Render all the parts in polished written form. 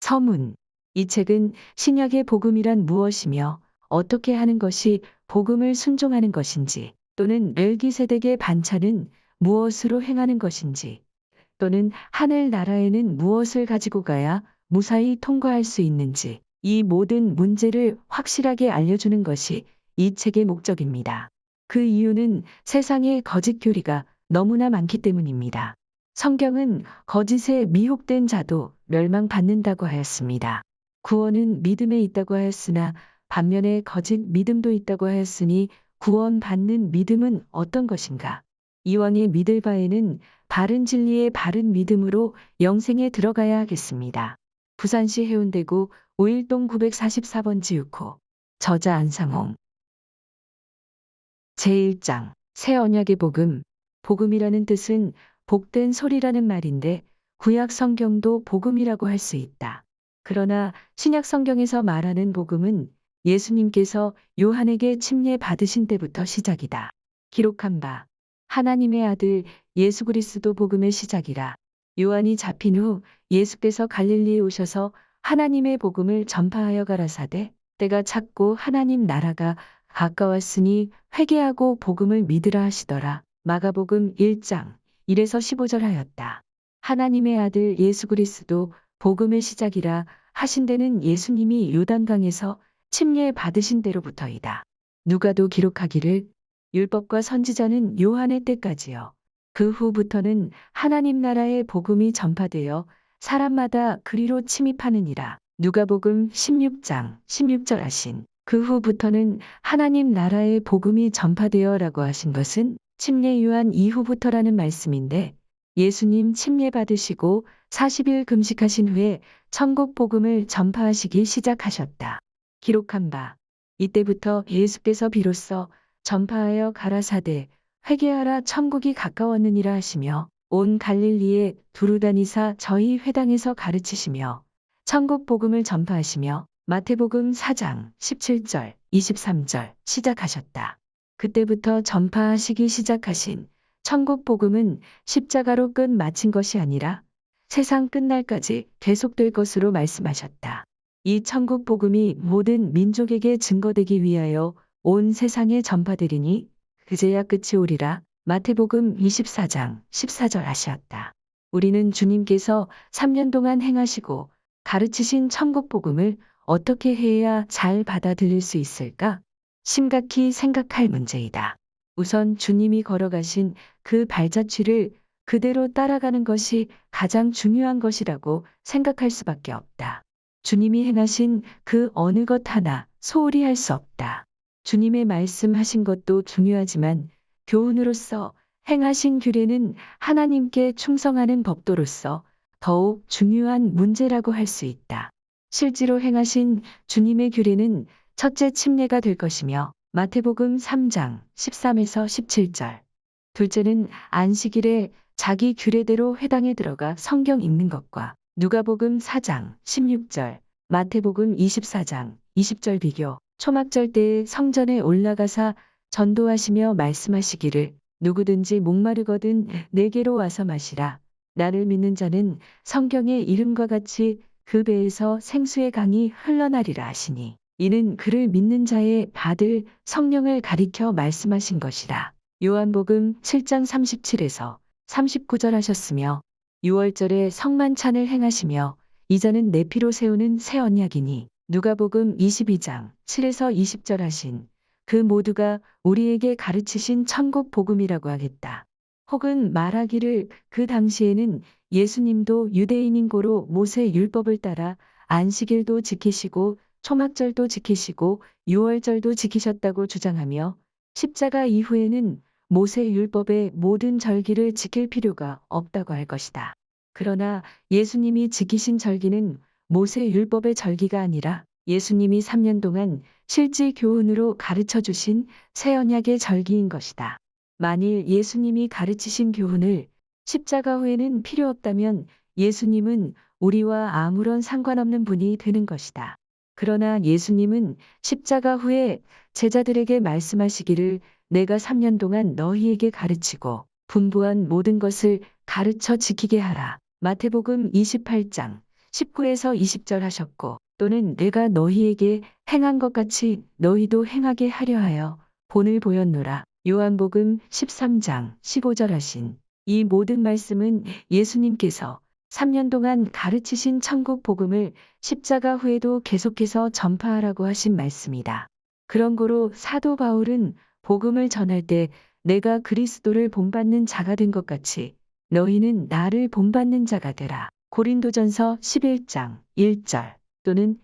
서문. 이 책은 신약의 복음이란 무엇이며 어떻게 하는 것이 복음을 순종하는 것인지, 또는 멜기세덱의 반차는 무엇으로 행하는 것인지, 또는 하늘 나라에는 무엇을 가지고 가야 무사히 통과할 수 있는지, 이 모든 문제를 확실하게 알려주는 것이 이 책의 목적입니다. 그 이유는 세상에 거짓 교리가 너무나 많기 때문입니다. 성경은 거짓에 미혹된 자도 멸망받는다고 하였습니다. 구원은 믿음에 있다고 하였으나 반면에 거짓 믿음도 있다고 하였으니 구원받는 믿음은 어떤 것인가? 이왕에 믿을 바에는 바른 진리의 바른 믿음으로 영생에 들어가야 하겠습니다. 부산시 해운대구 5일동 944번 지육호. 저자 안상홍. 제1장 새 언약의 복음. 복음이라는 뜻은 복된 소리라는 말인데 구약 성경도 복음이라고 할 수 있다. 그러나 신약 성경에서 말하는 복음은 예수님께서 요한에게 침례 받으신 때부터 시작이다. 기록한 바 하나님의 아들 예수 그리스도 복음의 시작이라. 요한이 잡힌 후 예수께서 갈릴리에 오셔서 하나님의 복음을 전파하여 가라사대 때가 찼고 하나님 나라가 가까웠으니 회개하고 복음을 믿으라 하시더라. 마가복음 1장 1에서 15절 하였다. 하나님의 아들 예수 그리스도 복음의 시작이라 하신 데는 예수님이 요단강에서 침례 받으신 때로부터이다. 누가도 기록하기를 율법과 선지자는 요한의 때까지요. 그 후부터는 하나님 나라의 복음이 전파되어 사람마다 그리로 침입하느니라. 누가복음 16장 16절 하신 그 후부터는 하나님 나라의 복음이 전파되어 라고 하신 것은 침례 요한 이후부터라는 말씀인데 예수님 침례 받으시고 40일 금식하신 후에 천국 복음을 전파하시기 시작하셨다. 기록한 바 이때부터 예수께서 비로소 전파하여 가라사대 회개하라 천국이 가까웠느니라 하시며 온 갈릴리에 두루 다니사 저희 회당에서 가르치시며 천국 복음을 전파하시며 마태복음 4장 17절 23절 시작하셨다. 그때부터 전파하시기 시작하신 천국 복음은 십자가로 끝 마친 것이 아니라 세상 끝날까지 계속될 것으로 말씀하셨다. 이 천국 복음이 모든 민족에게 증거되기 위하여 온 세상에 전파되리니 그제야 끝이 오리라. 마태복음 24장 14절 하셨다. 우리는 주님께서 3년 동안 행하시고 가르치신 천국 복음을 어떻게 해야 잘 받아들일 수 있을까? 심각히 생각할 문제이다. 우선 주님이 걸어가신 그 발자취를 그대로 따라가는 것이 가장 중요한 것이라고 생각할 수밖에 없다. 주님이 행하신 그 어느 것 하나 소홀히 할 수 없다. 주님의 말씀하신 것도 중요하지만 교훈으로서 행하신 규례는 하나님께 충성하는 법도로서 더욱 중요한 문제라고 할 수 있다. 실제로 행하신 주님의 규례는 첫째 침례가 될 것이며 마태복음 3장 13에서 17절. 둘째는 안식일에 자기 규례대로 회당에 들어가 성경 읽는 것과 누가복음 4장 16절, 마태복음 24장 20절 비교. 초막절 때에 성전에 올라가사 전도하시며 말씀하시기를 누구든지 목마르거든 내게로 와서 마시라. 나를 믿는 자는 성경의 이름과 같이 그 배에서 생수의 강이 흘러나리라 하시니 이는 그를 믿는 자의 받을 성령을 가리켜 말씀하신 것이라. 요한복음 7장 37에서 39절 하셨으며 6월절에 성만찬을 행하시며 이자는 내 피로 세우는 새 언약이니 누가복음 22장 7에서 20절 하신 그 모두가 우리에게 가르치신 천국 복음이라고 하겠다. 혹은 말하기를 그 당시에는 예수님도 유대인인 고로 모세 율법을 따라 안식일도 지키시고 초막절도 지키시고 유월절도 지키셨다고 주장하며 십자가 이후에는 모세 율법의 모든 절기를 지킬 필요가 없다고 할 것이다. 그러나 예수님이 지키신 절기는 모세 율법의 절기가 아니라 예수님이 3년 동안 실제 교훈으로 가르쳐 주신 새 언약의 절기인 것이다. 만일 예수님이 가르치신 교훈을 십자가 후에는 필요 없다면 예수님은 우리와 아무런 상관없는 분이 되는 것이다. 그러나 예수님은 십자가 후에 제자들에게 말씀하시기를 내가 3년 동안 너희에게 가르치고 분부한 모든 것을 가르쳐 지키게 하라. 마태복음 28장 19에서 20절 하셨고 또는 내가 너희에게 행한 것 같이 너희도 행하게 하려 하여 본을 보였노라. 요한복음 13장 15절 하신 이 모든 말씀은 예수님께서 3년 동안 가르치신 천국 복음을 십자가 후에도 계속해서 전파하라고 하신 말씀이다. 그런 고로 사도 바울은 복음을 전할 때 내가 그리스도를 본받는 자가 된 것 같이 너희는 나를 본받는 자가 되라. 고린도전서 11장 1절 또는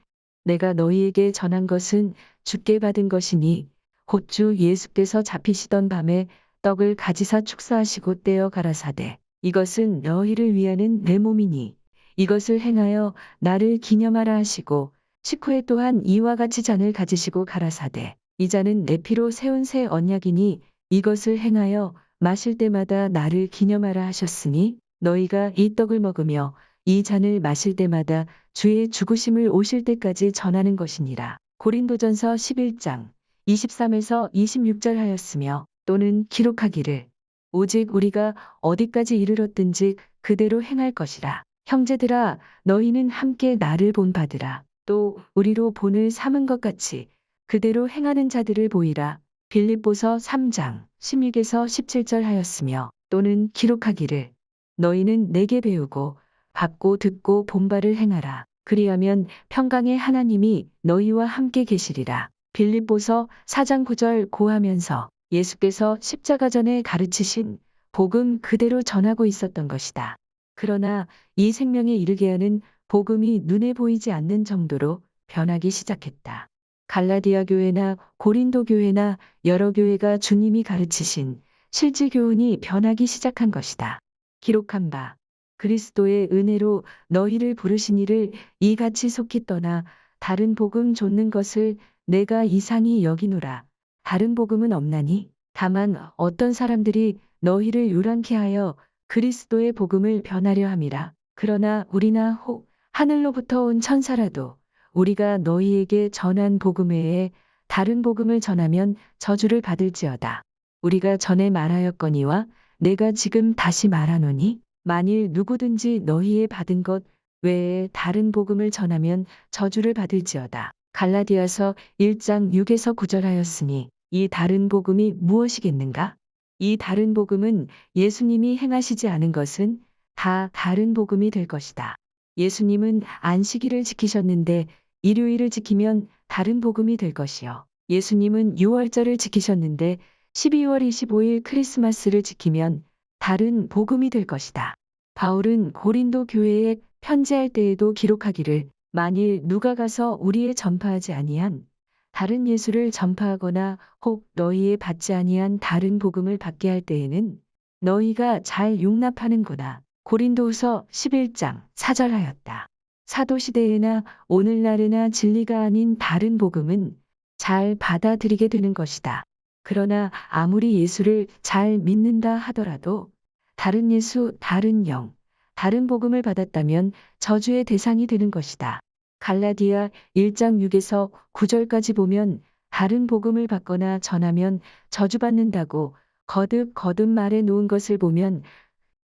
내가 너희에게 전한 것은 주께 받은 것이니 곧 주 예수께서 잡히시던 밤에 떡을 가지사 축사하시고 떼어 가라사대 이것은 너희를 위하는 내 몸이니 이것을 행하여 나를 기념하라 하시고 식후에 또한 이와 같이 잔을 가지시고 가라사대 이 잔은 내 피로 세운 새 언약이니 이것을 행하여 마실 때마다 나를 기념하라 하셨으니 너희가 이 떡을 먹으며 이 잔을 마실 때마다 주의 죽으심을 오실 때까지 전하는 것이니라. 고린도전서 11장 23에서 26절 하였으며 또는 기록하기를 오직 우리가 어디까지 이르렀든지 그대로 행할 것이라. 형제들아 너희는 함께 나를 본받으라. 또 우리로 본을 삼은 것 같이 그대로 행하는 자들을 보이라. 빌립보서 3장 16에서 17절 하였으며 또는 기록하기를 너희는 내게 배우고 받고 듣고 본바를 행하라. 그리하면 평강의 하나님이 너희와 함께 계시리라. 빌립보서 4장 9절 고하면서 예수께서 십자가 전에 가르치신 복음 그대로 전하고 있었던 것이다. 그러나 이 생명에 이르게 하는 복음이 눈에 보이지 않는 정도로 변하기 시작했다. 갈라디아 교회나 고린도 교회나 여러 교회가 주님이 가르치신 실제 교훈이 변하기 시작한 것이다. 기록한 바 그리스도의 은혜로 너희를 부르시니를 이같이 속히 떠나 다른 복음 좇는 것을 내가 이상히 여기노라. 다른 복음은 없나니 다만 어떤 사람들이 너희를 요란케 하여 그리스도의 복음을 변하려 함이라. 그러나 우리나 혹 하늘로부터 온 천사라도 우리가 너희에게 전한 복음 외에 다른 복음을 전하면 저주를 받을지어다. 우리가 전에 말하였거니와 내가 지금 다시 말하노니 만일 누구든지 너희의 받은 것 외에 다른 복음을 전하면 저주를 받을지어다. 갈라디아서 1장 6에서 9절 하였으니 이 다른 복음이 무엇이겠는가? 이 다른 복음은 예수님이 행하시지 않은 것은 다 다른 복음이 될 것이다. 예수님은 안식일을 지키셨는데 일요일을 지키면 다른 복음이 될 것이요. 예수님은 유월절을 지키셨는데 12월 25일 크리스마스를 지키면 다른 복음이 될 것이다. 바울은 고린도 교회에 편지할 때에도 기록하기를 만일 누가 가서 우리의 전파하지 아니한 다른 예수를 전파하거나 혹 너희의 받지 아니한 다른 복음을 받게 할 때에는 너희가 잘 용납하는구나. 고린도후서 11장 4절 하였다. 사도시대에나 오늘날에나 진리가 아닌 다른 복음은 잘 받아들이게 되는 것이다. 그러나 아무리 예수를 잘 믿는다 하더라도 다른 예수, 다른 영, 다른 복음을 받았다면 저주의 대상이 되는 것이다. 갈라디아 1장 6에서 9절까지 보면 다른 복음을 받거나 전하면 저주받는다고 거듭 말해 놓은 것을 보면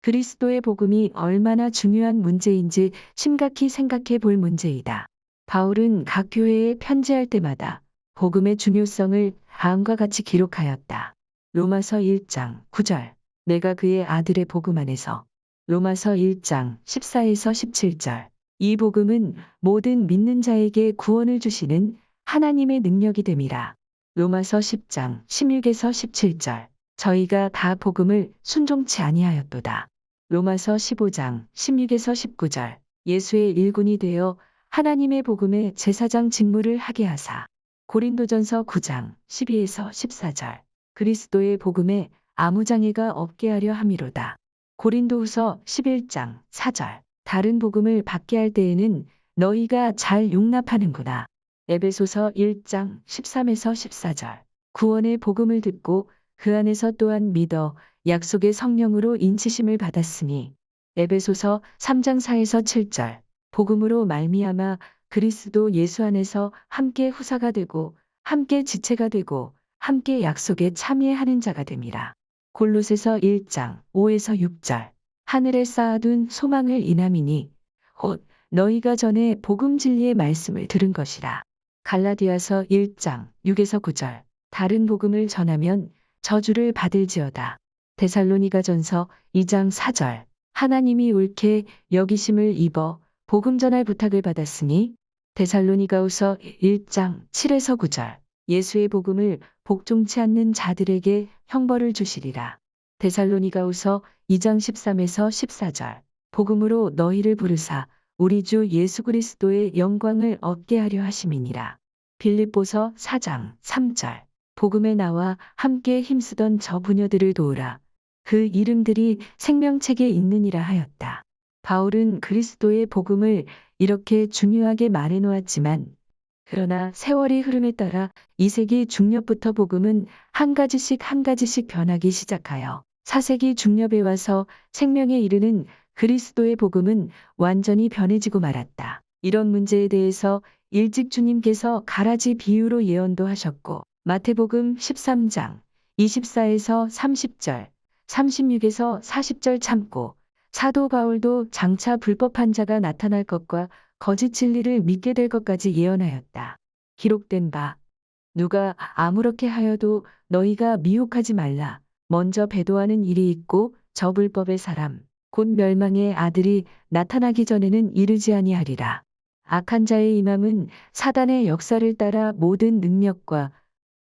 그리스도의 복음이 얼마나 중요한 문제인지 심각히 생각해 볼 문제이다. 바울은 각 교회에 편지할 때마다 복음의 중요성을 다음과 같이 기록하였다. 로마서 1장 9절 내가 그의 아들의 복음 안에서 로마서 1장 14에서 17절 이 복음은 모든 믿는 자에게 구원을 주시는 하나님의 능력이 됨이라. 로마서 10장 16에서 17절 저희가 다 복음을 순종치 아니하였도다. 로마서 15장 16에서 19절 예수의 일꾼이 되어 하나님의 복음의 제사장 직무를 하게 하사. 고린도전서 9장 12에서 14절 그리스도의 복음에 아무 장애가 없게 하려 함이로다. 고린도후서 11장 4절 다른 복음을 받게 할 때에는 너희가 잘 용납하는구나. 에베소서 1장 13에서 14절 구원의 복음을 듣고 그 안에서 또한 믿어 약속의 성령으로 인치심을 받았으니. 에베소서 3장 4에서 7절 복음으로 말미암아 그리스도 예수 안에서 함께 후사가 되고 함께 지체가 되고 함께 약속에 참여하는 자가 됨이라. 골로새서 1장 5에서 6절 하늘에 쌓아둔 소망을 인함이니 곧 너희가 전에 복음 진리의 말씀을 들은 것이라. 갈라디아서 1장 6에서 9절. 다른 복음을 전하면 저주를 받을지어다. 데살로니가전서 2장 4절. 하나님이 옳게 여기심을 입어 복음 전할 부탁을 받았으니 데살로니가후서 1장 7에서 9절. 예수의 복음을 복종치 않는 자들에게 형벌을 주시리라. 데살로니가후서 2장 13에서 14절. 복음으로 너희를 부르사 우리 주 예수 그리스도의 영광을 얻게 하려 하심이니라. 빌립보서 4장 3절. 복음에 나와 함께 힘쓰던 저 부녀들을 도우라. 그 이름들이 생명책에 있느니라 하였다. 바울은 그리스도의 복음을 이렇게 중요하게 말해 놓았지만 그러나 세월이 흐름에 따라 2세기 중엽부터 복음은 한 가지씩 변하기 시작하여 4세기 중엽에 와서 생명에 이르는 그리스도의 복음은 완전히 변해지고 말았다. 이런 문제에 대해서 일찍 주님께서 가라지 비유로 예언도 하셨고 마태복음 13장 24에서 30절, 36에서 40절 참고 사도 바울도 장차 불법한 자가 나타날 것과 거짓 진리를 믿게 될 것까지 예언하였다. 기록된 바 누가 아무렇게 하여도 너희가 미혹하지 말라. 먼저 배도하는 일이 있고 저 불법의 사람 곧 멸망의 아들이 나타나기 전에는 이르지 아니하리라. 악한 자의 임함은 사단의 역사를 따라 모든 능력과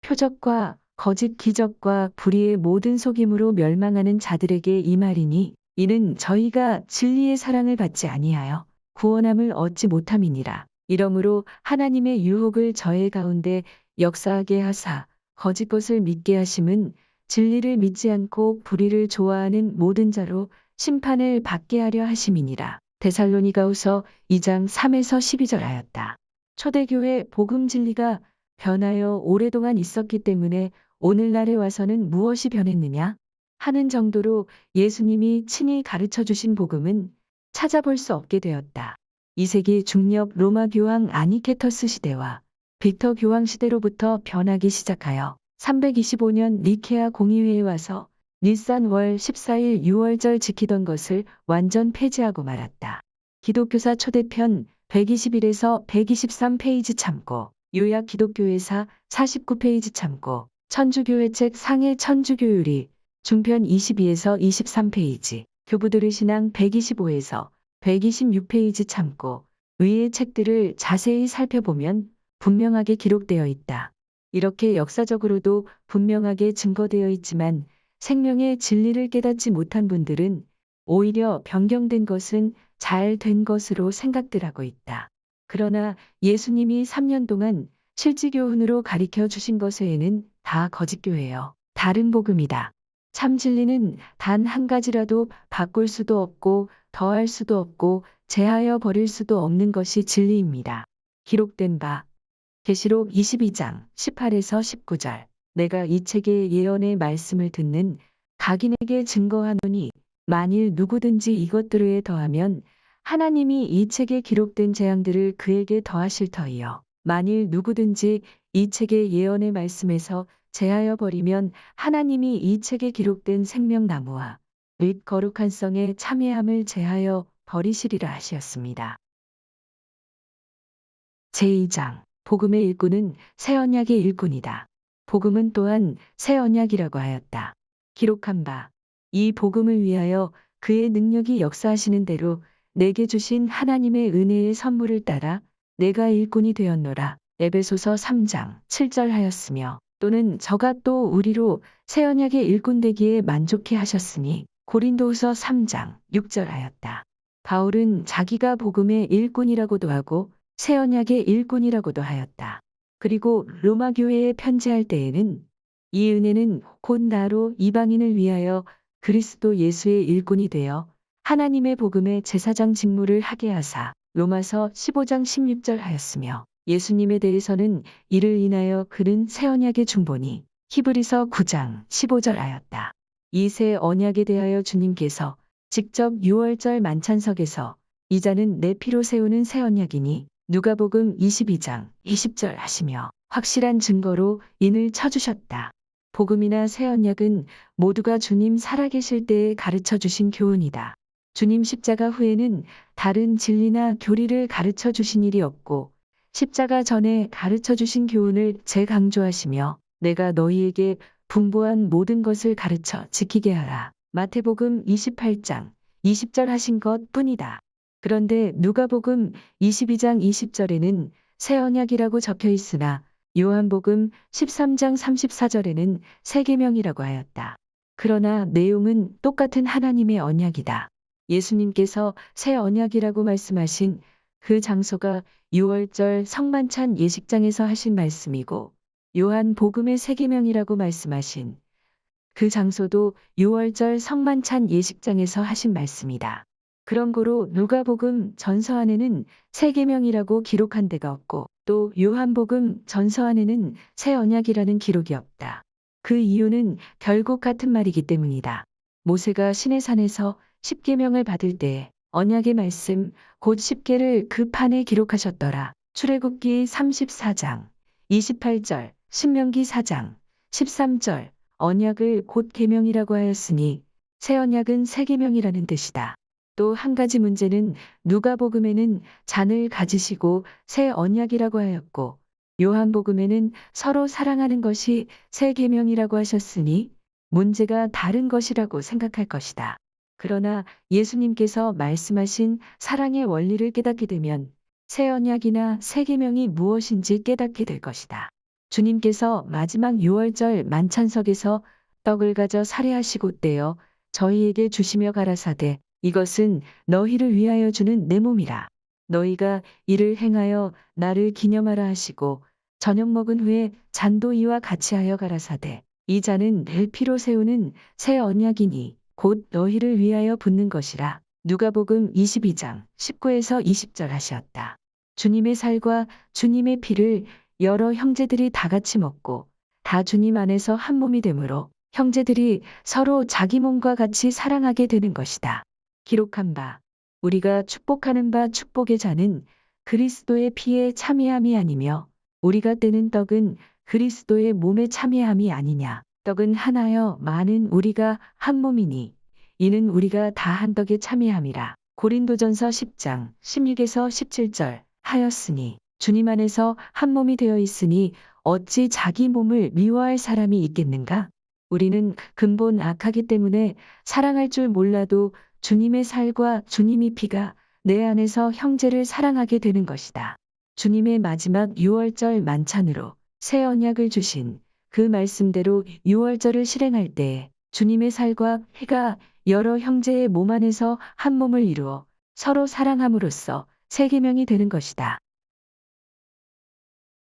표적과 거짓 기적과 불의의 모든 속임으로 멸망하는 자들에게 임하리니 이는 저희가 진리의 사랑을 받지 아니하여 구원함을 얻지 못함이니라. 이러므로 하나님의 유혹을 저의 가운데 역사하게 하사 거짓 것을 믿게 하심은 진리를 믿지 않고 불의를 좋아하는 모든 자로 심판을 받게 하려 하심이니라. 데살로니가후서 2장 3에서 12절 하였다. 초대교회 복음 진리가 변하여 오랫동안 있었기 때문에 오늘날에 와서는 무엇이 변했느냐 하는 정도로 예수님이 친히 가르쳐 주신 복음은 찾아볼 수 없게 되었다. 2세기 중엽 로마 교황 아니케터스 시대와 빅터 교황 시대로부터 변하기 시작하여 325년 니케아 공의회에 와서 니산 월 14일 6월절 지키던 것을 완전 폐지하고 말았다. 기독교사 초대편 121에서 123페이지 참고 요약 기독교회사 49페이지 참고 천주교회책 상해 천주교율이 중편 22에서 23페이지 교부들의 신앙 125에서 126페이지 참고 위의 책들을 자세히 살펴보면 분명하게 기록되어 있다. 이렇게 역사적으로도 분명하게 증거되어 있지만 생명의 진리를 깨닫지 못한 분들은 오히려 변경된 것은 잘 된 것으로 생각들 하고 있다. 그러나 예수님이 3년 동안 실지교훈으로 가르쳐 주신 것 외에는 다 거짓교회요. 다른 복음이다. 참 진리는 단 한 가지라도 바꿀 수도 없고 더할 수도 없고 제하여 버릴 수도 없는 것이 진리입니다. 기록된 바 계시록 22장 18에서 19절. 내가 이 책의 예언의 말씀을 듣는 각인에게 증거하노니 만일 누구든지 이것들에 더하면 하나님이 이 책에 기록된 재앙들을 그에게 더하실 터이요. 만일 누구든지 이 책의 예언의 말씀에서 제하여 버리면 하나님이 이 책에 기록된 생명나무와 및 거룩한 성의 참회함을 제하여 버리시리라 하시었습니다. 제2장 복음의 일꾼은 새 언약의 일꾼이다. 복음은 또한 새 언약이라고 하였다. 기록한 바 이 복음을 위하여 그의 능력이 역사하시는 대로 내게 주신 하나님의 은혜의 선물을 따라 내가 일꾼이 되었노라. 에베소서 3장 7절 하였으며 또는 저가 또 우리로 새 언약의 일꾼 되기에 만족해 하셨으니 고린도후서 3장 6절 하였다. 바울은 자기가 복음의 일꾼이라고도 하고 새 언약의 일꾼이라고도 하였다. 그리고 로마 교회에 편지할 때에는 이 은혜는 곧 나로 이방인을 위하여 그리스도 예수의 일꾼이 되어 하나님의 복음의 제사장 직무를 하게 하사 로마서 15장 16절 하였으며 예수님에 대해서는 이를 인하여 그는 새 언약의 중보니 히브리서 9장 15절 하였다. 이 새 언약에 대하여 주님께서 직접 6월절 만찬석에서 이 자는 내 피로 세우는 새 언약이니 누가복음 22장 20절 하시며 확실한 증거로 인을 쳐주셨다. 복음이나 새 언약은 모두가 주님 살아계실 때에 가르쳐 주신 교훈이다. 주님 십자가 후에는 다른 진리나 교리를 가르쳐 주신 일이 없고 십자가 전에 가르쳐 주신 교훈을 재강조하시며 내가 너희에게 분부한 모든 것을 가르쳐 지키게 하라. 마태복음 28장 20절 하신 것 뿐이다. 그런데 누가복음 22장 20절에는 새 언약이라고 적혀 있으나 요한복음 13장 34절에는 새 계명이라고 하였다. 그러나 내용은 똑같은 하나님의 언약이다. 예수님께서 새 언약이라고 말씀하신 그 장소가 6월절 성만찬 예식장에서 하신 말씀이고 요한복음의 새 계명이라고 말씀하신 그 장소도 6월절 성만찬 예식장에서 하신 말씀이다. 그런 고로 누가복음 전서 안에는 새 계명이라고 기록한 데가 없고 또 요한복음 전서 안에는 새 언약이라는 기록이 없다. 그 이유는 결국 같은 말이기 때문이다. 모세가 시내산에서 십계명을 받을 때 언약의 말씀 곧 십계를 그 판에 기록하셨더라. 출애굽기 34장 28절, 신명기 4장 13절 언약을 곧 계명이라고 하였으니 새 언약은 새 계명이라는 뜻이다. 또 한 가지 문제는 누가복음에는 잔을 가지시고 새 언약이라고 하였고 요한복음에는 서로 사랑하는 것이 새 계명이라고 하셨으니 문제가 다른 것이라고 생각할 것이다. 그러나 예수님께서 말씀하신 사랑의 원리를 깨닫게 되면 새 언약이나 새 계명이 무엇인지 깨닫게 될 것이다. 주님께서 마지막 6월절 만찬석에서 떡을 가져 살해하시고 떼어 저희에게 주시며 가라사대 이것은 너희를 위하여 주는 내 몸이라. 너희가 이를 행하여 나를 기념하라 하시고 저녁 먹은 후에 잔도 이와 같이 하여 가라사대 이 잔은 내 피로 세우는 새 언약이니 곧 너희를 위하여 붓는 것이라. 누가복음 22장 19에서 20절 하셨다. 주님의 살과 주님의 피를 여러 형제들이 다 같이 먹고 다 주님 안에서 한 몸이 되므로 형제들이 서로 자기 몸과 같이 사랑하게 되는 것이다. 기록한 바 우리가 축복하는 바 축복의 잔은 그리스도의 피에 참여함이 아니며 우리가 떼는 떡은 그리스도의 몸에 참여함이 아니냐. 떡은 하나여 많은 우리가 한 몸이니 이는 우리가 다 한 떡에 참여함이라. 고린도전서 10장 16에서 17절 하였으니 주님 안에서 한 몸이 되어 있으니 어찌 자기 몸을 미워할 사람이 있겠는가? 우리는 근본 악하기 때문에 사랑할 줄 몰라도 주님의 살과 주님의 피가 내 안에서 형제를 사랑하게 되는 것이다. 주님의 마지막 6월절 만찬으로 새 언약을 주신 그 말씀대로 6월절을 실행할 때 주님의 살과 피가 여러 형제의 몸 안에서 한 몸을 이루어 서로 사랑함으로써 새 계명이 되는 것이다.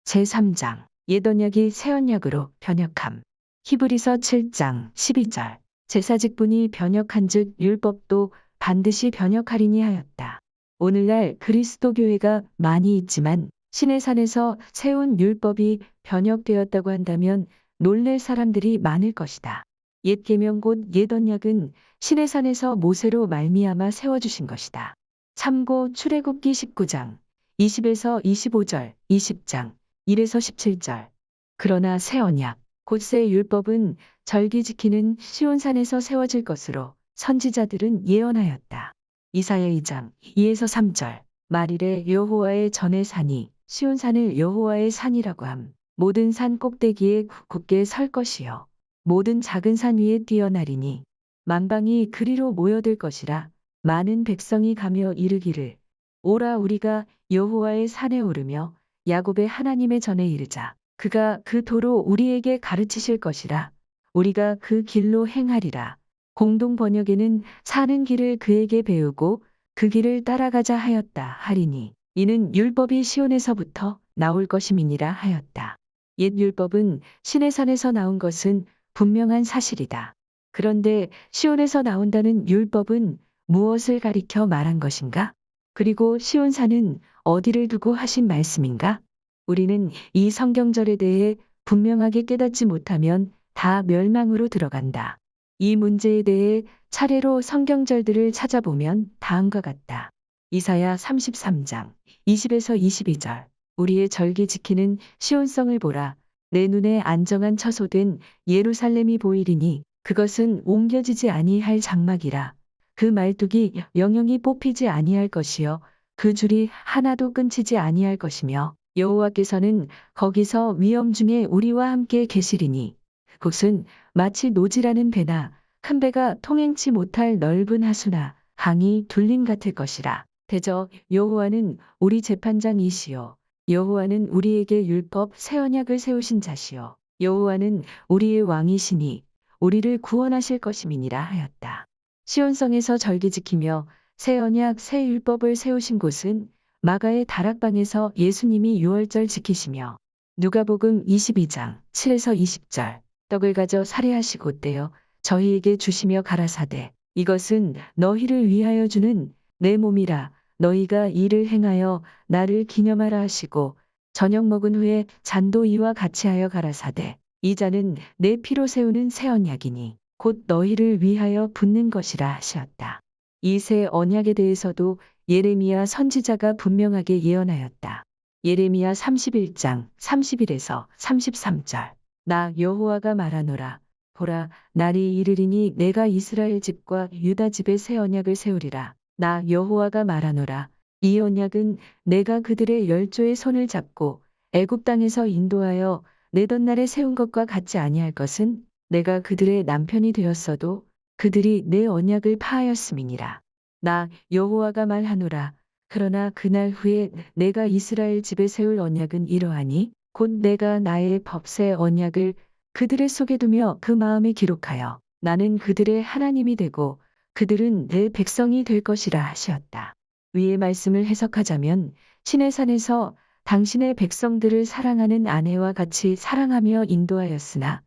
제3장 옛 언약이 새 언약으로 변혁함. 히브리서 7장 12절 제사직분이 변혁한즉 율법도 반드시 변혁하리니 하였다. 오늘날 그리스도 교회가 많이 있지만 시내산에서 세운 율법이 변혁되었다고 한다면 놀랄 사람들이 많을 것이다. 옛 계명 곧 옛 언약은 시내산에서 모세로 말미암아 세워주신 것이다. 참고 출애굽기 19장 20에서 25절 20장 1에서 17절 그러나 새 언약 곧 새 율법은 절기 지키는 시온산에서 세워질 것으로 선지자들은 예언하였다. 이사야 2장 2에서 3절 말일에 여호와의 전의 산이 시온산을 여호와의 산이라고 함. 모든 산 꼭대기에 굳게 설 것이요 모든 작은 산 위에 뛰어나리니 만방이 그리로 모여들 것이라. 많은 백성이 가며 이르기를 오라 우리가 여호와의 산에 오르며 야곱의 하나님의 전에 이르자. 그가 그 도로 우리에게 가르치실 것이라. 우리가 그 길로 행하리라. 공동 번역에는 사는 길을 그에게 배우고 그 길을 따라가자 하였다 하리니 이는 율법이 시온에서부터 나올 것임이니라 하였다. 옛 율법은 시내산에서 나온 것은 분명한 사실이다. 그런데 시온에서 나온다는 율법은 무엇을 가리켜 말한 것인가? 그리고 시온산은 어디를 두고 하신 말씀인가? 우리는 이 성경절에 대해 분명하게 깨닫지 못하면 다 멸망으로 들어간다. 이 문제에 대해 차례로 성경절들을 찾아보면 다음과 같다. 이사야 33장 20에서 22절 우리의 절기 지키는 시온성을 보라. 내 눈에 안정한 처소된 예루살렘이 보이리니 그것은 옮겨지지 아니할 장막이라. 그 말뚝이 영영이 뽑히지 아니할 것이요 그 줄이 하나도 끊치지 아니할 것이며 여호와께서는 거기서 위엄 중에 우리와 함께 계시리니 그곳은 마치 노지라는 배나 큰 배가 통행치 못할 넓은 하수나 강이 둘림 같을 것이라. 대저 여호와는 우리 재판장이시요 여호와는 우리에게 율법 새 언약을 세우신 자시요 여호와는 우리의 왕이시니 우리를 구원하실 것임이니라 하였다. 시온성에서 절기 지키며 새 언약 새 율법을 세우신 곳은 마가의 다락방에서 예수님이 유월절 지키시며 누가복음 22장 7에서 20절 떡을 가져 살해하시고 떼어 저희에게 주시며 가라사대 이것은 너희를 위하여 주는 내 몸이라 너희가 이를 행하여 나를 기념하라 하시고 저녁 먹은 후에 잔도 이와 같이 하여 가라사대 이 잔은 내 피로 세우는 새 언약이니 곧 너희를 위하여 붓는 것이라 하셨다. 이 새 언약에 대해서도 예레미야 선지자가 분명하게 예언하였다. 예레미야 31장 31에서 33절 나 여호와가 말하노라 보라 날이 이르리니 내가 이스라엘 집과 유다 집에 새 언약을 세우리라. 나 여호와가 말하노라 이 언약은 내가 그들의 열조의 손을 잡고 애굽 땅에서 인도하여 내던 날에 세운 것과 같지 아니할 것은 내가 그들의 남편이 되었어도 그들이 내 언약을 파하였음이니라. 나 여호와가 말하노라 그러나 그날 후에 내가 이스라엘 집에 세울 언약은 이러하니 곧 내가 나의 법새 언약을 그들의 속에 두며 그 마음에 기록하여 나는 그들의 하나님이 되고 그들은 내 백성이 될 것이라 하시었다. 위의 말씀을 해석하자면 신의 산에서 당신의 백성들을 사랑하는 아내와 같이 사랑하며 인도하였으나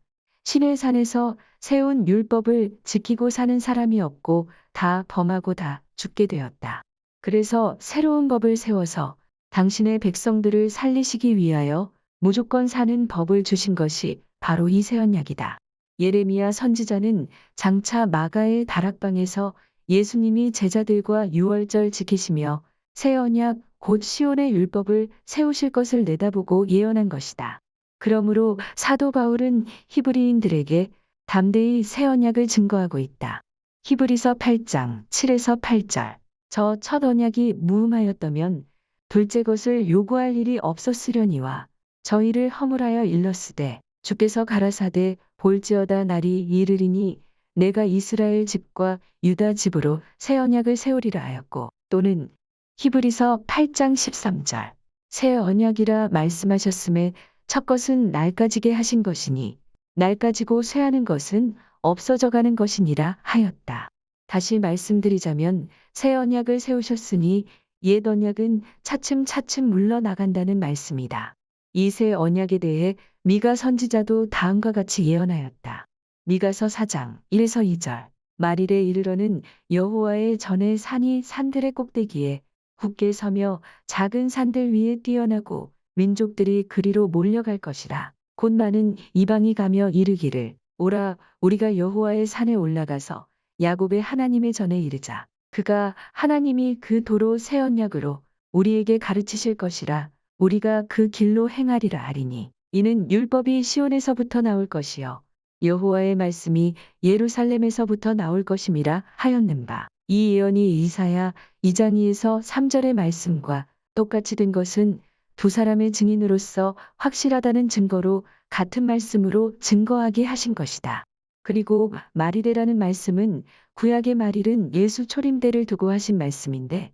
신의 산에서 세운 율법을 지키고 사는 사람이 없고 다 범하고 다 죽게 되었다. 그래서 새로운 법을 세워서 당신의 백성들을 살리시기 위하여 무조건 사는 법을 주신 것이 바로 이 새 언약이다. 예레미야 선지자는 장차 마가의 다락방에서 예수님이 제자들과 유월절 지키시며 새 언약 곧 시온의 율법을 세우실 것을 내다보고 예언한 것이다. 그러므로 사도 바울은 히브리인들에게 담대히 새 언약을 증거하고 있다. 히브리서 8장 7에서 8절 저 첫 언약이 무음하였다면 둘째 것을 요구할 일이 없었으려니와 저희를 허물하여 일렀으되 주께서 가라사대 볼지어다 날이 이르리니 내가 이스라엘 집과 유다 집으로 새 언약을 세우리라 하였고 또는 히브리서 8장 13절 새 언약이라 말씀하셨음에 첫 것은 낡아지게 하신 것이니 낡아지고 쇠하는 것은 없어져 가는 것이니라 하였다. 다시 말씀드리자면 새 언약을 세우셨으니 옛 언약은 차츰차츰 물러나간다는 말씀이다. 이 새 언약에 대해 미가 선지자도 다음과 같이 예언하였다. 미가서 4장 1에서 2절 말일에 이르러는 여호와의 전에 산이 산들의 꼭대기에 굳게 서며 작은 산들 위에 뛰어나고 민족들이 그리로 몰려갈 것이라. 곧 많은 이방이 가며 이르기를 오라 우리가 여호와의 산에 올라가서 야곱의 하나님의 전에 이르자. 그가 하나님이 그 도로 새 언약으로 우리에게 가르치실 것이라. 우리가 그 길로 행하리라 하리니 이는 율법이 시온에서부터 나올 것이요 여호와의 말씀이 예루살렘에서부터 나올 것임이라 하였는바. 이 예언이 이사야 2장 2에서 3절의 말씀과 똑같이 된 것은 두 사람의 증인으로서 확실하다는 증거로 같은 말씀으로 증거하게 하신 것이다. 그리고 마리레라는 말씀은 구약의 마릴은 예수 초림대를 두고 하신 말씀인데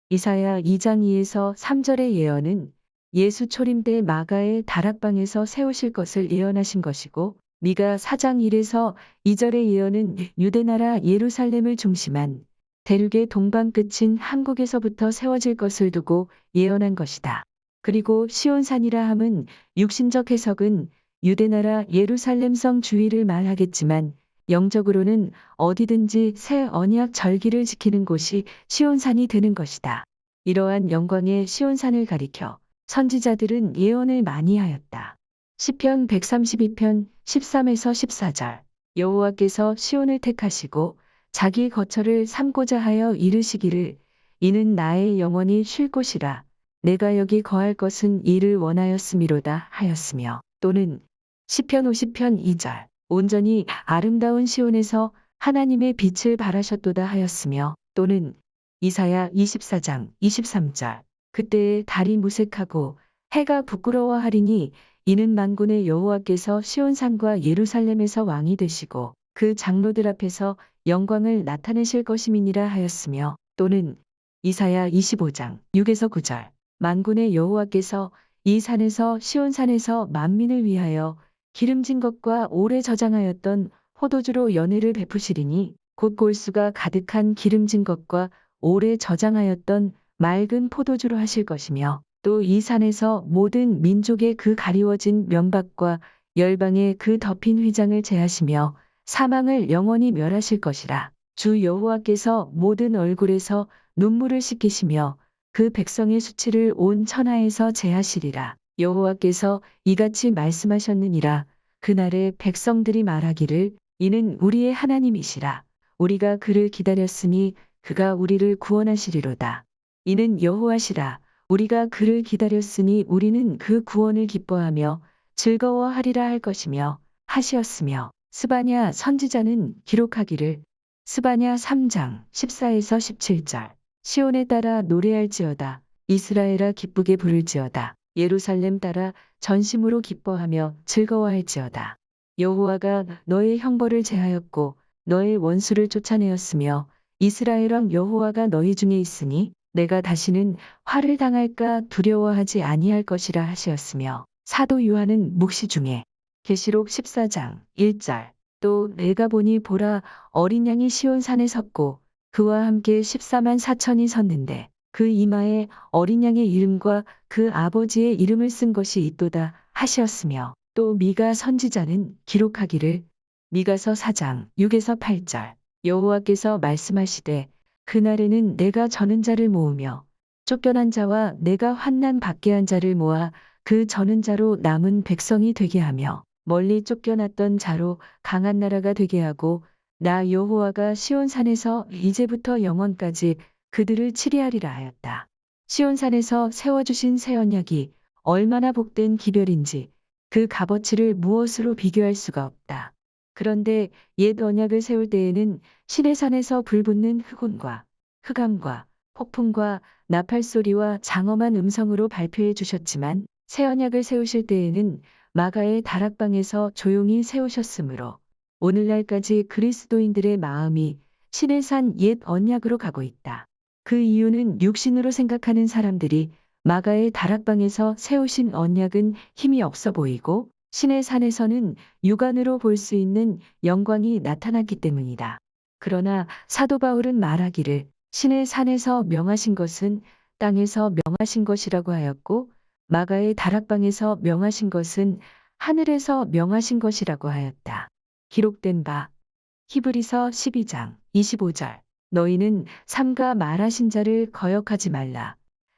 이사야 2장 2에서 3절의 예언은 예수 초림대 마가의 다락방에서 세우실 것을 예언하신 것이고 미가 4장 1에서 2절의 예언은 유대나라 예루살렘을 중심한 대륙의 동방 끝인 한국에서부터 세워질 것을 두고 예언한 것이다. 그리고 시온산이라 함은 육신적 해석은 유대나라 예루살렘성 주위를 말하겠지만 영적으로는 어디든지 새 언약 절기를 지키는 곳이 시온산이 되는 것이다. 이러한 영광의 시온산을 가리켜 선지자들은 예언을 많이 하였다. 시편 132편 13에서 14절 여호와께서 시온을 택하시고 자기 거처를 삼고자 하여 이르시기를 이는 나의 영원히 쉴 곳이라 내가 여기 거할 것은 이를 원하였음이로다 하였으며 또는 시편 50편 2절 온전히 아름다운 시온에서 하나님의 빛을 발하셨도다 하였으며, 또는 이사야 24장 23절 그때에 달이 무색하고 해가 부끄러워하리니 이는 만군의 여호와께서 시온산과 예루살렘에서 왕이 되시고 그 장로들 앞에서 영광을 나타내실 것임이니라 하였으며, 또는 이사야 25장 6에서 9절 만군의 여호와께서 이 산에서 시온산에서 만민을 위하여 기름진 것과 오래 저장하였던 포도주로 연회를 베푸시리니 곧 골수가 가득한 기름진 것과 오래 저장하였던 맑은 포도주로 하실 것이며, 또 이 산에서 모든 민족의 그 가리워진 면박과 열방의 그 덮인 휘장을 제하시며 사망을 영원히 멸하실 것이라. 주 여호와께서 모든 얼굴에서 눈물을 씻기시며 그 백성의 수치를 온 천하에서 제하시리라. 여호와께서 이같이 말씀하셨느니라. 그날에 백성들이 말하기를 이는 우리의 하나님이시라. 우리가 그를 기다렸으니 그가 우리를 구원하시리로다. 이는 여호와시라. 우리가 그를 기다렸으니 우리는 그 구원을 기뻐하며 즐거워하리라 할 것이며 하시었으며, 스바냐 선지자는 기록하기를 스바냐 3장 14에서 17절 시온에 따라 노래할지어다. 이스라엘아 기쁘게 부를지어다. 예루살렘 따라 전심으로 기뻐하며 즐거워할지어다. 여호와가 너의 형벌을 제하였고 너의 원수를 쫓아내었으며 이스라엘 왕 여호와가 너희 중에 있으니 내가 다시는 화를 당할까 두려워하지 아니할 것이라 하시었으며, 사도 요한은 묵시 중에 계시록 14장 1절 또 내가 보니 보라 어린 양이 시온산에 섰고 그와 함께 14만 4천이 섰는데 그 이마에 어린 양의 이름과 그 아버지의 이름을 쓴 것이 있도다 하시었으며, 또 미가 선지자는 기록하기를 미가서 4장 6에서 8절 여호와께서 말씀하시되 그날에는 내가 저는 자를 모으며 쫓겨난 자와 내가 환난 받게 한 자를 모아 그 저는 자로 남은 백성이 되게 하며 멀리 쫓겨났던 자로 강한 나라가 되게 하고 나 여호와가 시온산에서 이제부터 영원까지 그들을 치리하리라 하였다. 시온산에서 세워주신 새 언약이 얼마나 복된 기별인지 그 값어치를 무엇으로 비교할 수가 없다. 그런데 옛 언약을 세울 때에는 시내산에서 불붙는 흑온과 흑암과 폭풍과 나팔소리와 장엄한 음성으로 발표해 주셨지만 새 언약을 세우실 때에는 마가의 다락방에서 조용히 세우셨으므로 오늘날까지 그리스도인들의 마음이 시내산 옛 언약으로 가고 있다. 그 이유는 육신으로 생각하는 사람들이 마가의 다락방에서 세우신 언약은 힘이 없어 보이고 신의 산에서는 육안으로 볼 수 있는 영광이 나타났기 때문이다. 그러나 사도 바울은 말하기를 신의 산에서 명하신 것은 땅에서 명하신 것이라고 하였고 마가의 다락방에서 명하신 것은 하늘에서 명하신 것이라고 하였다. 기록된 바 히브리서 12장 25절 너희는 삼가 말하신 자를 거역하지 말라.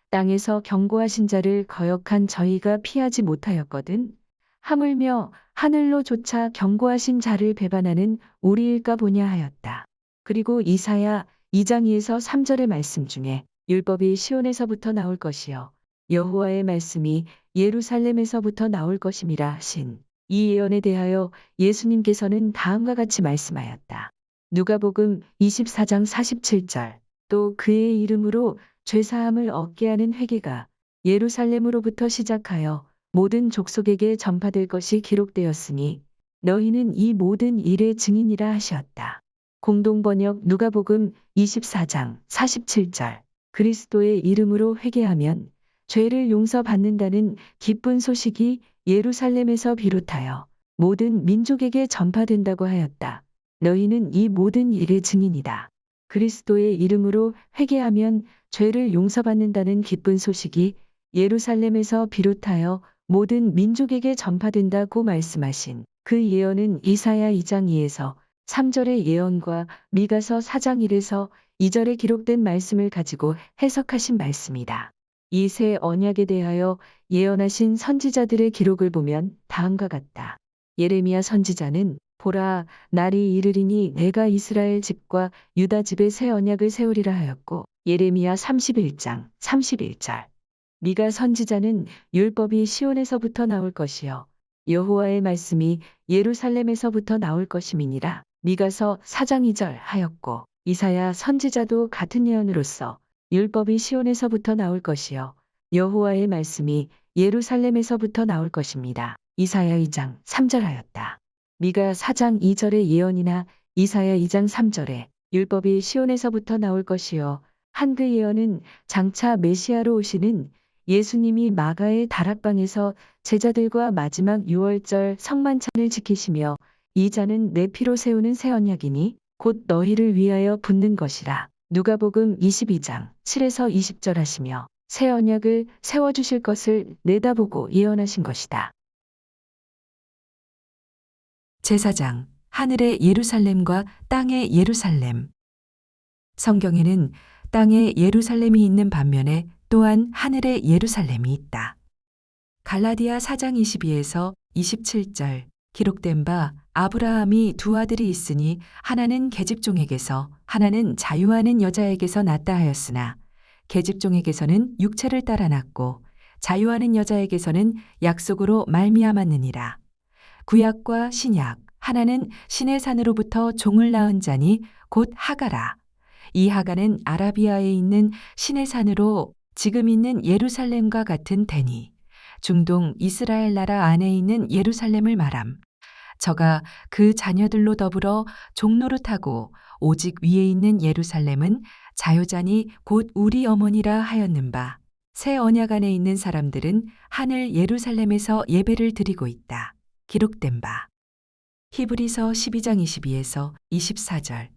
땅에서 경고하신 자를 거역한 저희가 피하지 못하였거든. 하물며 하늘로 조차 경고하신 자를 배반하는 우리일까 보냐 하였다. 그리고 이사야 2장 2에서 3절의 말씀 중에 율법이 시온에서부터 나올 것이요 여호와의 말씀이 예루살렘에서부터 나올 것임이라 하신 이 예언에 대하여 예수님께서는 다음과 같이 말씀하였다. 누가복음 24장 47절 또 그의 이름으로 죄사함을 얻게 하는 회개가 예루살렘으로부터 시작하여 모든 족속에게 전파될 것이 기록되었으니 너희는 이 모든 일의 증인이라 하셨다. 공동번역 누가복음 24장 47절 그리스도의 이름으로 회개하면 죄를 용서받는다는 기쁜 소식이 예루살렘에서 비롯하여 모든 민족에게 전파된다고 하였다. 너희는 이 모든 일의 증인이다. 그리스도의 이름으로 회개하면 죄를 용서받는다는 기쁜 소식이 예루살렘에서 비롯하여 모든 민족에게 전파된다고 말씀하신 그 예언은 이사야 2장 2에서 3절의 예언과 미가서 4장 1에서 2절에 기록된 말씀을 가지고 해석하신 말씀이다. 이 새 언약에 대하여 예언하신 선지자들의 기록을 보면 다음과 같다. 예레미야 선지자는 보라 날이 이르리니 내가 이스라엘 집과 유다 집에 새 언약을 세우리라 하였고 예레미야 31장 31절 미가 선지자는 율법이 시온에서부터 나올 것이요 여호와의 말씀이 예루살렘에서부터 나올 것임이니라 미가서 4장 2절 하였고 이사야 선지자도 같은 예언으로서 율법이 시온에서부터 나올 것이요 여호와의 말씀이 예루살렘에서부터 나올 것입니다. 이사야 2장 3절 하였다. 미가 4장 2절의 예언이나 이사야 2장 3절에 율법이 시온에서부터 나올 것이요 한 그 예언은 장차 메시아로 오시는 예수님이 마가의 다락방에서 제자들과 마지막 6월절 성만찬을 지키시며 이 잔은 내 피로 세우는 새 언약이니 곧 너희를 위하여 붓는 것이라. 누가복음 22장 7에서 20절 하시며 새 언약을 세워주실 것을 내다보고 예언하신 것이다. 제4장 하늘의 예루살렘과 땅의 예루살렘. 성경에는 땅에 예루살렘이 있는 반면에 또한 하늘의 예루살렘이 있다. 갈라디아 4장 22에서 27절 기록된 바 아브라함이 두 아들이 있으니 하나는 계집종에게서 하나는 자유하는 여자에게서 낳다 하였으나 계집종에게서는 육체를 따라 낳고 자유하는 여자에게서는 약속으로 말미암았느니라. 구약과 신약 하나는 신의 산으로부터 종을 낳은 자니 곧 하가라. 이 하가는 아라비아에 있는 신의 산으로 지금 있는 예루살렘과 같은 데니 중동 이스라엘 나라 안에 있는 예루살렘을 말함. 저가 그 자녀들로 더불어 종노릇하고 오직 위에 있는 예루살렘은 자유자니 곧 우리 어머니라 하였는 바 새 언약 안에 있는 사람들은 하늘 예루살렘에서 예배를 드리고 있다. 기록된 바 히브리서 12장 22에서 24절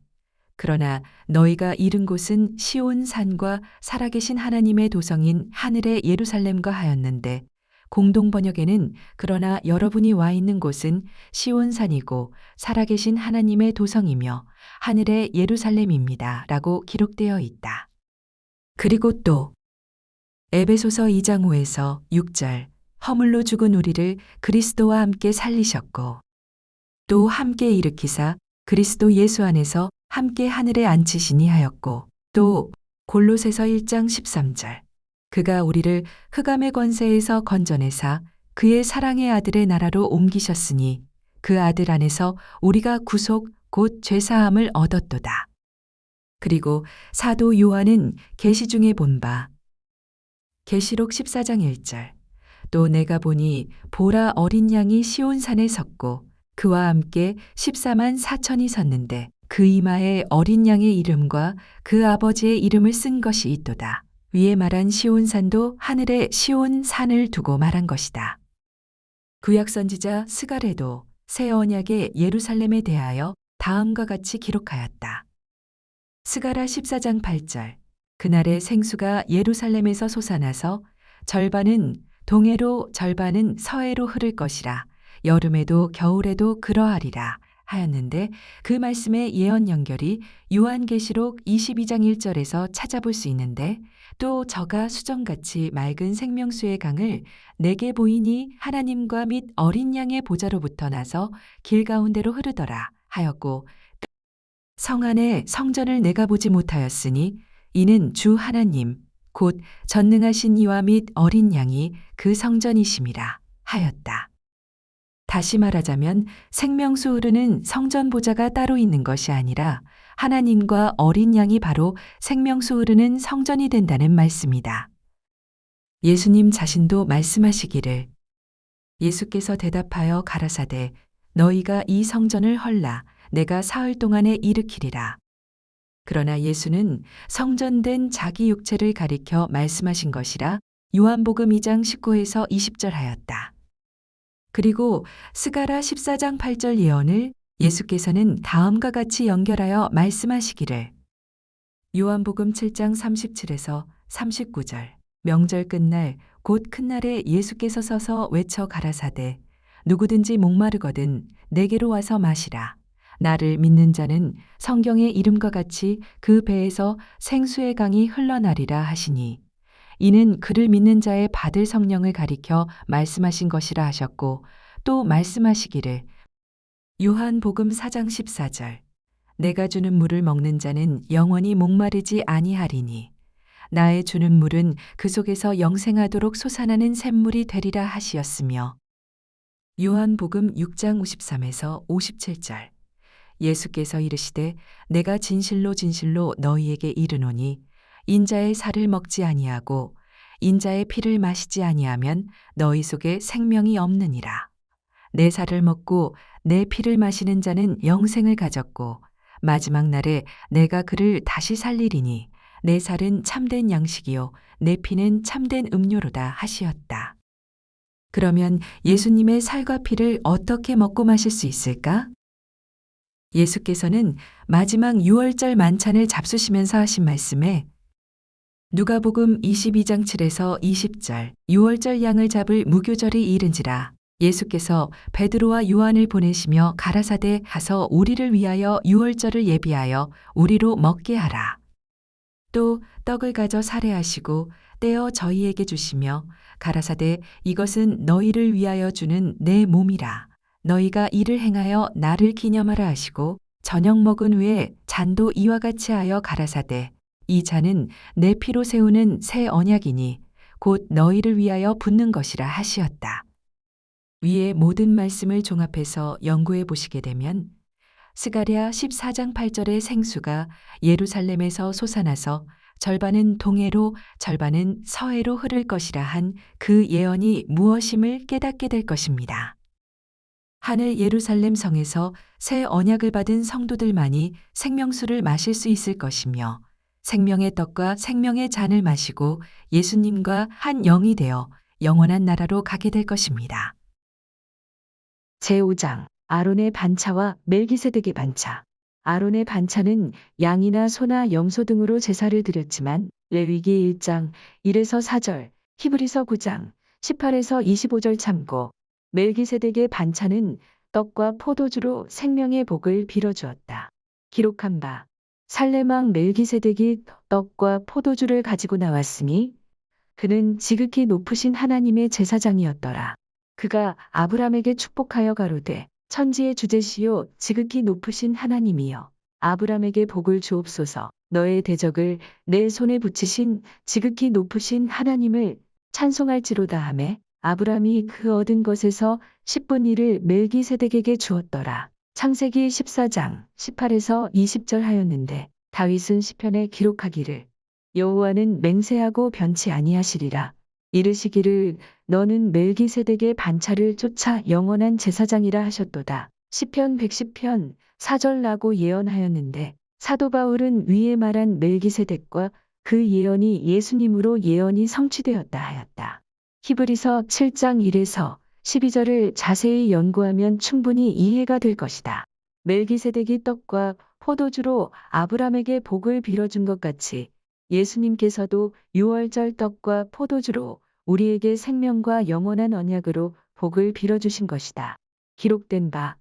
그러나 너희가 이른 곳은 시온 산과 살아계신 하나님의 도성인 하늘의 예루살렘과 하였는데 공동 번역에는 그러나 여러분이 와 있는 곳은 시온 산이고 살아계신 하나님의 도성이며 하늘의 예루살렘입니다. 라고 기록되어 있다. 그리고 또 에베소서 2장 5에서 6절 허물로 죽은 우리를 그리스도와 함께 살리셨고 또 함께 일으키사 그리스도 예수 안에서 함께 하늘에 앉히시니 하였고 또 골로새서 1장 13절 그가 우리를 흑암의 권세에서 건져내사 그의 사랑의 아들의 나라로 옮기셨으니 그 아들 안에서 우리가 구속 곧 죄사함을 얻었도다. 그리고 사도 요한은 계시 중에 본 바 계시록 14장 1절 또 내가 보니 보라 어린 양이 시온산에 섰고 그와 함께 14만 4천이 섰는데 그 이마에 어린 양의 이름과 그 아버지의 이름을 쓴 것이 있도다. 위에 말한 시온산도 하늘에 시온산을 두고 말한 것이다. 구약 선지자 스가랴도 새 언약의 예루살렘에 대하여 다음과 같이 기록하였다. 스가랴 14장 8절 그날의 생수가 예루살렘에서 솟아나서 절반은 동해로 절반은 서해로 흐를 것이라 여름에도 겨울에도 그러하리라 하였는데 그 말씀의 예언 연결이 요한계시록 22장 1절에서 찾아볼 수 있는데 또 저가 수정같이 맑은 생명수의 강을 내게 보이니 하나님과 및 어린 양의 보좌로부터 나서 길 가운데로 흐르더라 하였고 성 안에 성전을 내가 보지 못하였으니 이는 주 하나님 곧 전능하신 이와 및 어린 양이 그 성전이심이라 하였다. 다시 말하자면 생명수 흐르는 성전 보좌가 따로 있는 것이 아니라 하나님과 어린 양이 바로 생명수 흐르는 성전이 된다는 말씀이다. 예수님 자신도 말씀하시기를 예수께서 대답하여 가라사대 너희가 이 성전을 헐라 내가 사흘 동안에 일으키리라. 그러나 예수는 성전된 자기 육체를 가리켜 말씀하신 것이라 요한복음 2장 19에서 20절 하였다. 그리고 스가랴 14장 8절 예언을 예수께서는 다음과 같이 연결하여 말씀하시기를 요한복음 7장 37에서 39절 명절 끝날 곧 큰날에 예수께서 서서 외쳐 가라사대 누구든지 목마르거든 내게로 와서 마시라. 나를 믿는 자는 성경의 이름과 같이 그 배에서 생수의 강이 흘러나리라 하시니 이는 그를 믿는 자의 받을 성령을 가리켜 말씀하신 것이라 하셨고 또 말씀하시기를 요한복음 4장 14절 내가 주는 물을 먹는 자는 영원히 목마르지 아니하리니 나의 주는 물은 그 속에서 영생하도록 솟아나는 샘물이 되리라 하시었으며 요한복음 6장 53에서 57절 예수께서 이르시되 내가 진실로 진실로 너희에게 이르노니 인자의 살을 먹지 아니하고 인자의 피를 마시지 아니하면 너희 속에 생명이 없느니라. 내 살을 먹고 내 피를 마시는 자는 영생을 가졌고 마지막 날에 내가 그를 다시 살리리니 내 살은 참된 양식이요 내 피는 참된 음료로다 하시었다. 그러면 예수님의 살과 피를 어떻게 먹고 마실 수 있을까? 예수께서는 마지막 유월절 만찬을 잡수시면서 하신 말씀에 누가복음 22장 7에서 20절 유월절 양을 잡을 무교절이 이른지라 예수께서 베드로와 요한을 보내시며 가라사대 가서 우리를 위하여 유월절을 예비하여 우리로 먹게 하라. 또 떡을 가져 살해하시고 떼어 저희에게 주시며 가라사대 이것은 너희를 위하여 주는 내 몸이라. 너희가 이를 행하여 나를 기념하라 하시고 저녁 먹은 후에 잔도 이와 같이 하여 가라사대 이 잔은 내 피로 세우는 새 언약이니 곧 너희를 위하여 붓는 것이라 하시었다. 위의 모든 말씀을 종합해서 연구해 보시게 되면 스가랴 14장 8절의 생수가 예루살렘에서 솟아나서 절반은 동해로 절반은 서해로 흐를 것이라 한 그 예언이 무엇임을 깨닫게 될 것입니다. 하늘 예루살렘 성에서 새 언약을 받은 성도들만이 생명수를 마실 수 있을 것이며 생명의 떡과 생명의 잔을 마시고 예수님과 한 영이 되어 영원한 나라로 가게 될 것입니다. 제5장 아론의 반차와 멜기세덱의 반차. 아론의 반차는 양이나 소나 염소 등으로 제사를 드렸지만 레위기 1장 1에서 4절, 히브리서 9장 18에서 25절 참고 멜기세덱의 반차는 떡과 포도주로 생명의 복을 빌어주었다. 기록한 바 살렘왕 멜기세덱이 떡과 포도주를 가지고 나왔으니 그는 지극히 높으신 하나님의 제사장이었더라. 그가 아브람에게 축복하여 가로되 천지의 주제시요 지극히 높으신 하나님이여 아브람에게 복을 주옵소서. 너의 대적을 내 손에 붙이신 지극히 높으신 하나님을 찬송할지로다 하매 아브람이 그 얻은 것에서 10분의 1을 멜기세덱에게 주었더라. 창세기 14장 18에서 20절 하였는데 다윗은 시편에 기록하기를 여호와는 맹세하고 변치 아니하시리라. 이르시기를 너는 멜기세덱의 반차를 쫓아 영원한 제사장이라 하셨도다. 시편 110편 4절라고 예언하였는데 사도 바울은 위에 말한 멜기세덱과 그 예언이 예수님으로 예언이 성취되었다 하였다. 히브리서 7장 1에서 12절을 자세히 연구하면 충분히 이해가 될 것이다. 멜기세덱이 떡과 포도주로 아브람에게 복을 빌어준 것 같이 예수님께서도 유월절 떡과 포도주로 우리에게 생명과 영원한 언약으로 복을 빌어주신 것이다. 기록된 바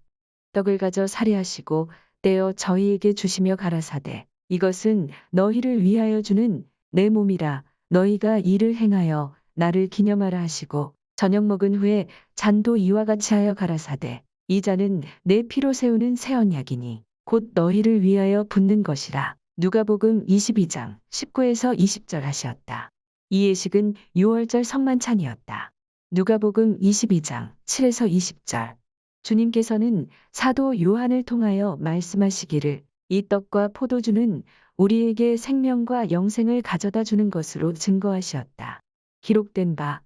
떡을 가져 살해하시고 떼어 저희에게 주시며 가라사대 이것은 너희를 위하여 주는 내 몸이라. 너희가 이를 행하여 나를 기념하라 하시고 저녁 먹은 후에 잔도 이와 같이 하여 가라사대 이 잔은 내 피로 세우는 새 언약이니 곧 너희를 위하여 붓는 것이라. 누가복음 22장 19에서 20절 하시었다. 이 예식은 유월절 성만찬이었다. 누가복음 22장 7에서 20절 주님께서는 사도 요한을 통하여 말씀하시기를 이 떡과 포도주는 우리에게 생명과 영생을 가져다 주는 것으로 증거하시었다. 기록된 바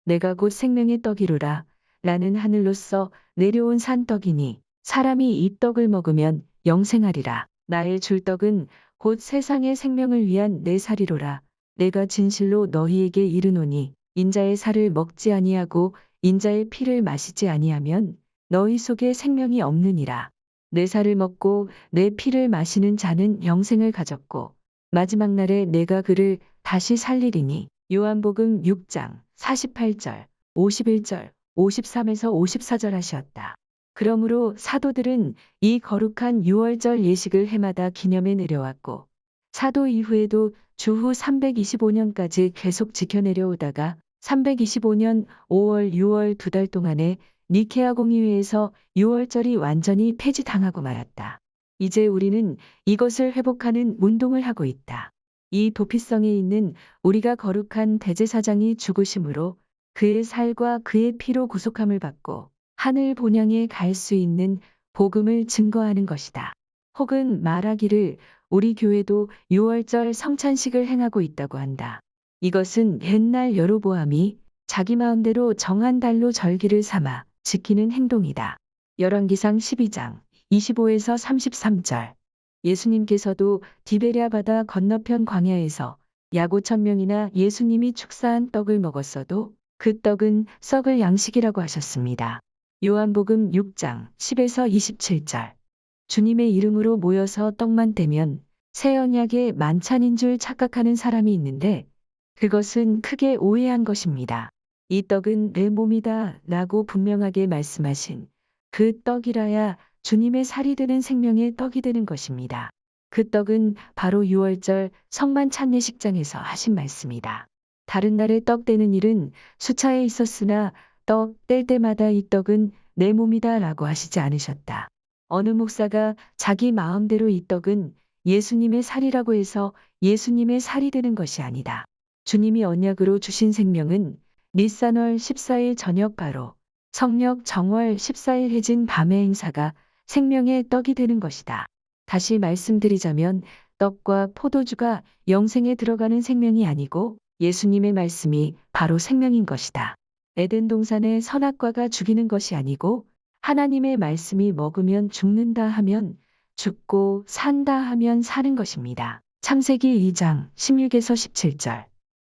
내가 곧 생명의 떡이로라. 나는 하늘로서 내려온 산떡이니 사람이 이 떡을 먹으면 영생하리라. 나의 줄 떡은 곧 세상의 생명을 위한 내 살이로라. 내가 진실로 너희에게 이르노니 인자의 살을 먹지 아니하고 인자의 피를 마시지 아니하면 너희 속에 생명이 없느니라. 내 살을 먹고 내 피를 마시는 자는 영생을 가졌고 마지막 날에 내가 그를 다시 살리리니. 요한복음 6장 48절, 51절, 53에서 54절 하셨다. 그러므로 사도들은 이 거룩한 유월절 예식을 해마다 기념해 내려왔고 사도 이후에도 주후 325년까지 계속 지켜내려오다가 325년 5월 6월 2달 동안에 니케아 공의회에서 유월절이 완전히 폐지당하고 말았다. 이제 우리는 이것을 회복하는 운동을 하고 있다. 이 도피성에 있는 우리가 거룩한 대제사장이 죽으심으로 그의 살과 그의 피로 구속함을 받고 하늘 본향에 갈 수 있는 복음을 증거하는 것이다. 혹은 말하기를 우리 교회도 6월절 성찬식을 행하고 있다고 한다. 이것은 옛날 여로보암이 자기 마음대로 정한 달로 절기를 삼아 지키는 행동이다. 열왕기상 12장 25에서 33절. 예수님께서도 디베랴 바다 건너편 광야에서 약 5천 명이나 예수님이 축사한 떡을 먹었어도 그 떡은 썩을 양식이라고 하셨습니다. 요한복음 6장 10에서 27절. 주님의 이름으로 모여서 떡만 떼면 새 언약의 만찬인 줄 착각하는 사람이 있는데 그것은 크게 오해한 것입니다. 이 떡은 내 몸이다 라고 분명하게 말씀하신 그 떡이라야 주님의 살이 되는 생명의 떡이 되는 것입니다. 그 떡은 바로 6월절 성만 찬례식장에서 하신 말씀이다. 다른 날에 떡 떼는 일은 수차에 있었으나 떡 뗄 때마다 이 떡은 내 몸이다 라고 하시지 않으셨다. 어느 목사가 자기 마음대로 이 떡은 예수님의 살이라고 해서 예수님의 살이 되는 것이 아니다. 주님이 언약으로 주신 생명은 니산월 14일 저녁 바로 성력 정월 14일 해진 밤의 행사가 생명의 떡이 되는 것이다. 다시 말씀드리자면 떡과 포도주가 영생에 들어가는 생명이 아니고 예수님의 말씀이 바로 생명인 것이다. 에덴 동산의 선악과가 죽이는 것이 아니고 하나님의 말씀이 먹으면 죽는다 하면 죽고 산다 하면 사는 것입니다. 창세기 2장 16에서 17절.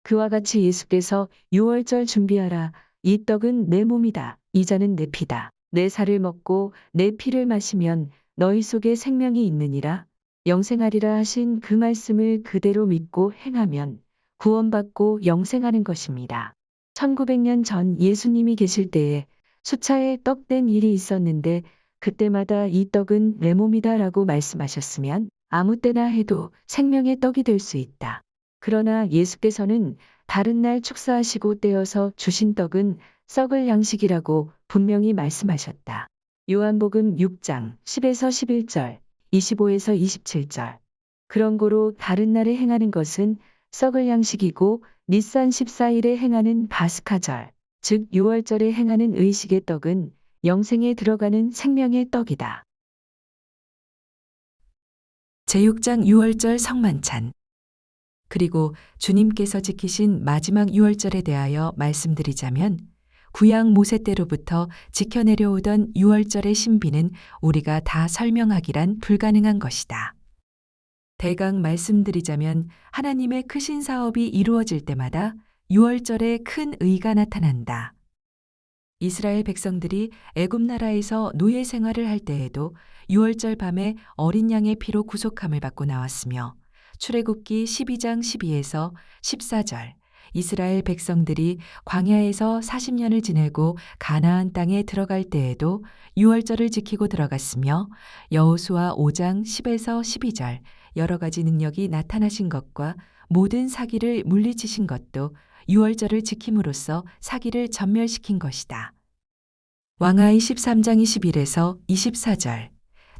그와 같이 예수께서 6월절 준비하라. 이 떡은 내 몸이다. 이 잔은 내 피다. 내 살을 먹고 내 피를 마시면 너희 속에 생명이 있느니라. 영생하리라 하신 그 말씀을 그대로 믿고 행하면 구원받고 영생하는 것입니다. 1900년 전 예수님이 계실 때에 수차에 떡된 일이 있었는데 그때마다 이 떡은 내 몸이다 라고 말씀하셨으면 아무 때나 해도 생명의 떡이 될 수 있다. 그러나 예수께서는 다른 날 축사하시고 떼어서 주신 떡은 썩을 양식이라고 분명히 말씀하셨다. 요한복음 6장 10에서 11절, 25에서 27절. 그런 고로 다른 날에 행하는 것은 썩을 양식이고 니산 14일에 행하는 바스카절, 즉 6월절에 행하는 의식의 떡은 영생에 들어가는 생명의 떡이다. 제6장 6월절 성만찬. 그리고 주님께서 지키신 마지막 6월절에 대하여 말씀드리자면 구약 모세 때로부터 지켜내려오던 6월절의 신비는 우리가 다 설명하기란 불가능한 것이다. 대강 말씀드리자면 하나님의 크신 사업이 이루어질 때마다 6월절에 큰 의가 나타난다. 이스라엘 백성들이 애굽 나라에서 노예 생활을 할 때에도 6월절 밤에 어린 양의 피로 구속함을 받고 나왔으며 출애굽기 12장 12에서 14절 이스라엘 백성들이 광야에서 40년을 지내고 가나안 땅에 들어갈 때에도 6월절을 지키고 들어갔으며 여호수아 5장 10에서 12절 여러 가지 능력이 나타나신 것과 모든 사기를 물리치신 것도 6월절을 지킴으로써 사기를 전멸시킨 것이다. 왕하이 13장 21에서 24절,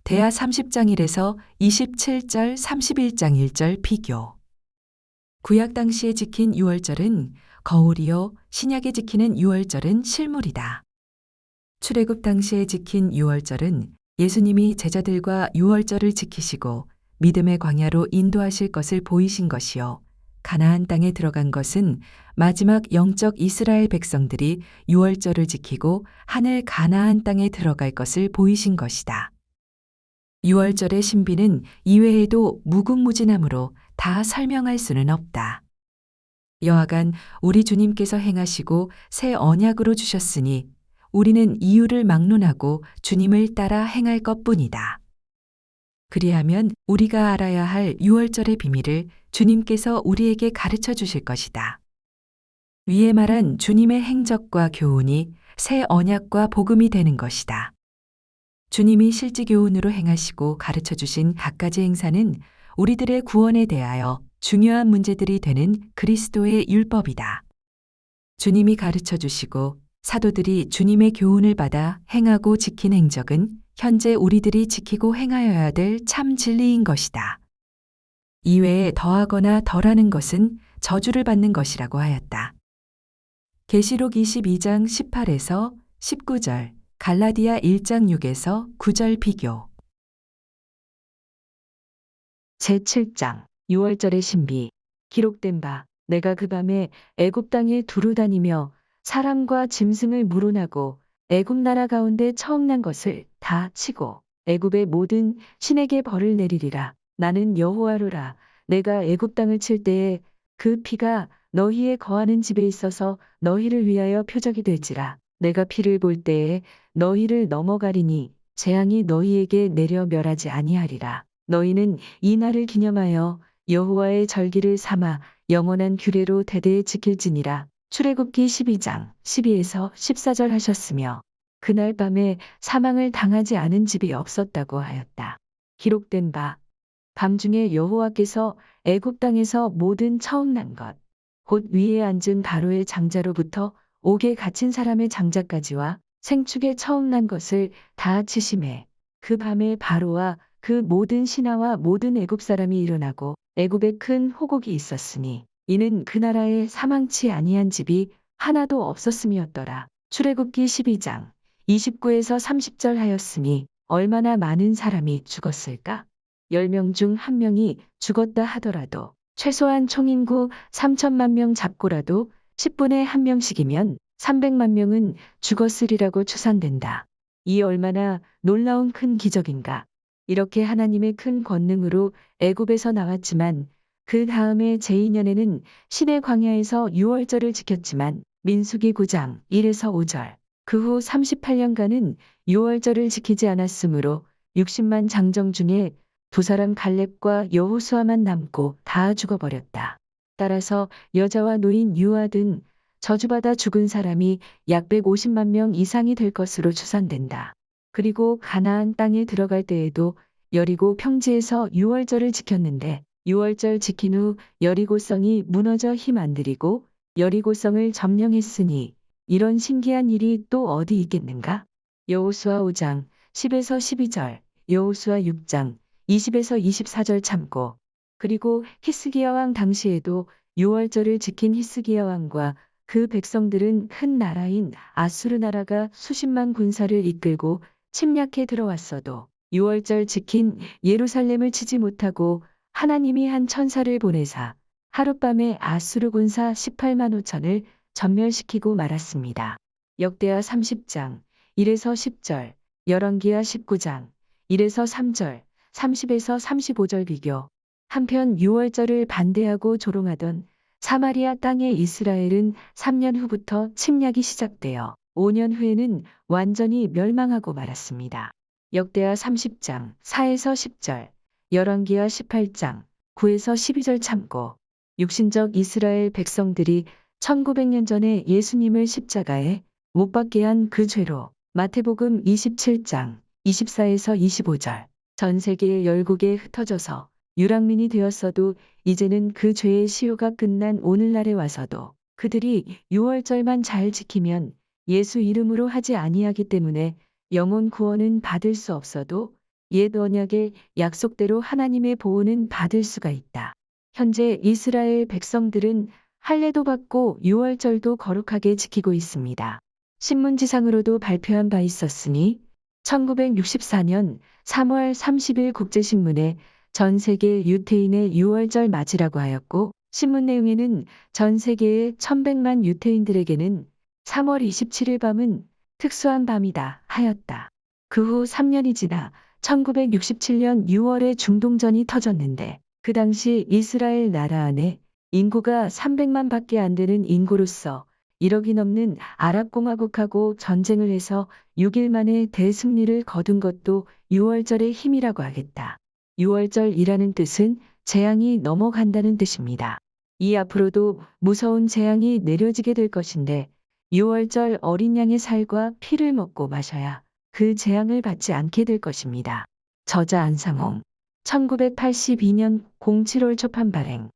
대하 30장 1에서 27절 31장 1절 비교. 구약 당시에 지킨 6월절은 거울이요 신약에 지키는 6월절은 실물이다. 출애굽 당시에 지킨 6월절은 예수님이 제자들과 6월절을 지키시고 믿음의 광야로 인도하실 것을 보이신 것이요 가나안 땅에 들어간 것은 마지막 영적 이스라엘 백성들이 6월절을 지키고 하늘 가나안 땅에 들어갈 것을 보이신 것이다. 6월절의 신비는 이외에도 무궁무진하므로 다 설명할 수는 없다. 여하간 우리 주님께서 행하시고 새 언약으로 주셨으니 우리는 이유를 막론하고 주님을 따라 행할 것뿐이다. 그리하면 우리가 알아야 할 6월절의 비밀을 주님께서 우리에게 가르쳐 주실 것이다. 위에 말한 주님의 행적과 교훈이 새 언약과 복음이 되는 것이다. 주님이 실제 교훈으로 행하시고 가르쳐 주신 갖가지 행사는 우리들의 구원에 대하여 중요한 문제들이 되는 그리스도의 율법이다. 주님이 가르쳐 주시고 사도들이 주님의 교훈을 받아 행하고 지킨 행적은 현재 우리들이 지키고 행하여야 될 참 진리인 것이다. 이외에 더하거나 덜하는 것은 저주를 받는 것이라고 하였다. 계시록 22장 18에서 19절, 갈라디아 1장 6에서 9절 비교. 제7장 6월절의 신비. 기록된 바 내가 그 밤에 애굽 땅에 두루 다니며 사람과 짐승을 물어나고 애굽 나라 가운데 처음 난 것을 다 치고 애굽의 모든 신에게 벌을 내리리라. 나는 여호와로라. 내가 애굽 땅을 칠 때에 그 피가 너희의 거하는 집에 있어서 너희를 위하여 표적이 될지라. 내가 피를 볼 때에 너희를 넘어가리니 재앙이 너희에게 내려 멸하지 아니하리라. 너희는 이 날을 기념하여 여호와의 절기를 삼아 영원한 규례로 대대에 지킬지니라. 출애굽기 12장 12에서 14절 하셨으며 그날 밤에 사망을 당하지 않은 집이 없었다고 하였다. 기록된 바 밤중에 여호와께서 애굽 땅에서 모든 처음 난 것, 곧 위에 앉은 바로의 장자로부터 옥에 갇힌 사람의 장자까지와 생축에 처음 난 것을 다 치심해 그 밤에 바로와 그 모든 신하와 모든 애굽 사람이 일어나고 애굽에 큰 호곡이 있었으니 이는 그 나라에 사망치 아니한 집이 하나도 없었음이었더라. 출애굽기 12장 29에서 30절 하였으니 얼마나 많은 사람이 죽었을까? 10명 중 1명이 죽었다 하더라도 최소한 총인구 3천만 명 잡고라도 10분의 1명씩이면 300만 명은 죽었으리라고 추산된다. 이 얼마나 놀라운 큰 기적인가. 이렇게 하나님의 큰 권능으로 애굽에서 나왔지만 그 다음에 제2년에는 시내 광야에서 6월절을 지켰지만 민수기 9장 1에서 5절 그 후 38년간은 6월절을 지키지 않았으므로 60만 장정 중에 두 사람 갈렙과 여호수아만 남고 다 죽어버렸다. 따라서 여자와 노인 유아 등 저주받아 죽은 사람이 약 150만 명 이상이 될 것으로 추산된다. 그리고 가나안 땅에 들어갈 때에도 여리고 평지에서 6월절을 지켰는데 6월절 지킨 후 여리고성이 무너져 힘 안 들이고 여리고성을 점령했으니 이런 신기한 일이 또 어디 있겠는가? 여호수아 5장 10에서 12절, 여호수아 6장 20에서 24절 참고. 그리고 히스기야 왕 당시에도 6월절을 지킨 히스기야 왕과 그 백성들은 큰 나라인 아수르 나라가 수십만 군사를 이끌고 침략해 들어왔어도 6월절 지킨 예루살렘을 치지 못하고 하나님이 한 천사를 보내사 하룻밤에 아수르 군사 18만 5천을 전멸시키고 말았습니다. 역대하 30장 1에서 10절, 열왕기하 19장 1에서 3절, 30에서 35절 비교. 한편 6월절을 반대하고 조롱하던 사마리아 땅의 이스라엘은 3년 후부터 침략이 시작되어 5년 후에는 완전히 멸망하고 말았습니다. 역대하 30장 4에서 10절, 열왕기하 18장 9에서 12절 참고. 육신적 이스라엘 백성들이 1900년 전에 예수님을 십자가에 못 박게 한 그 죄로 마태복음 27장 24에서 25절 전 세계 열국에 흩어져서 유랑민이 되었어도 이제는 그 죄의 시효가 끝난 오늘날에 와서도 그들이 6월절만 잘 지키면 예수 이름으로 하지 아니하기 때문에 영혼 구원은 받을 수 없어도 옛 언약의 약속대로 하나님의 보호는 받을 수가 있다. 현재 이스라엘 백성들은 할례도 받고 6월절도 거룩하게 지키고 있습니다. 신문지상으로도 발표한 바 있었으니 1964년 3월 30일 국제신문에 전 세계 유태인의 6월절 맞이라고 하였고 신문 내용에는 전 세계의 1100만 유태인들에게는 3월 27일 밤은 특수한 밤이다 하였다. 그 후 3년이 지나 1967년 6월에 중동전이 터졌는데 그 당시 이스라엘 나라 안에 인구가 300만 밖에 안 되는 인구로서 1억이 넘는 아랍공화국하고 전쟁을 해서 6일 만에 대승리를 거둔 것도 6월절의 힘이라고 하겠다. 6월절이라는 뜻은 재앙이 넘어간다는 뜻입니다. 이 앞으로도 무서운 재앙이 내려지게 될 것인데 6월절 어린 양의 살과 피를 먹고 마셔야 그 재앙을 받지 않게 될 것입니다. 저자 안상홍 1982년 07월 초판 발행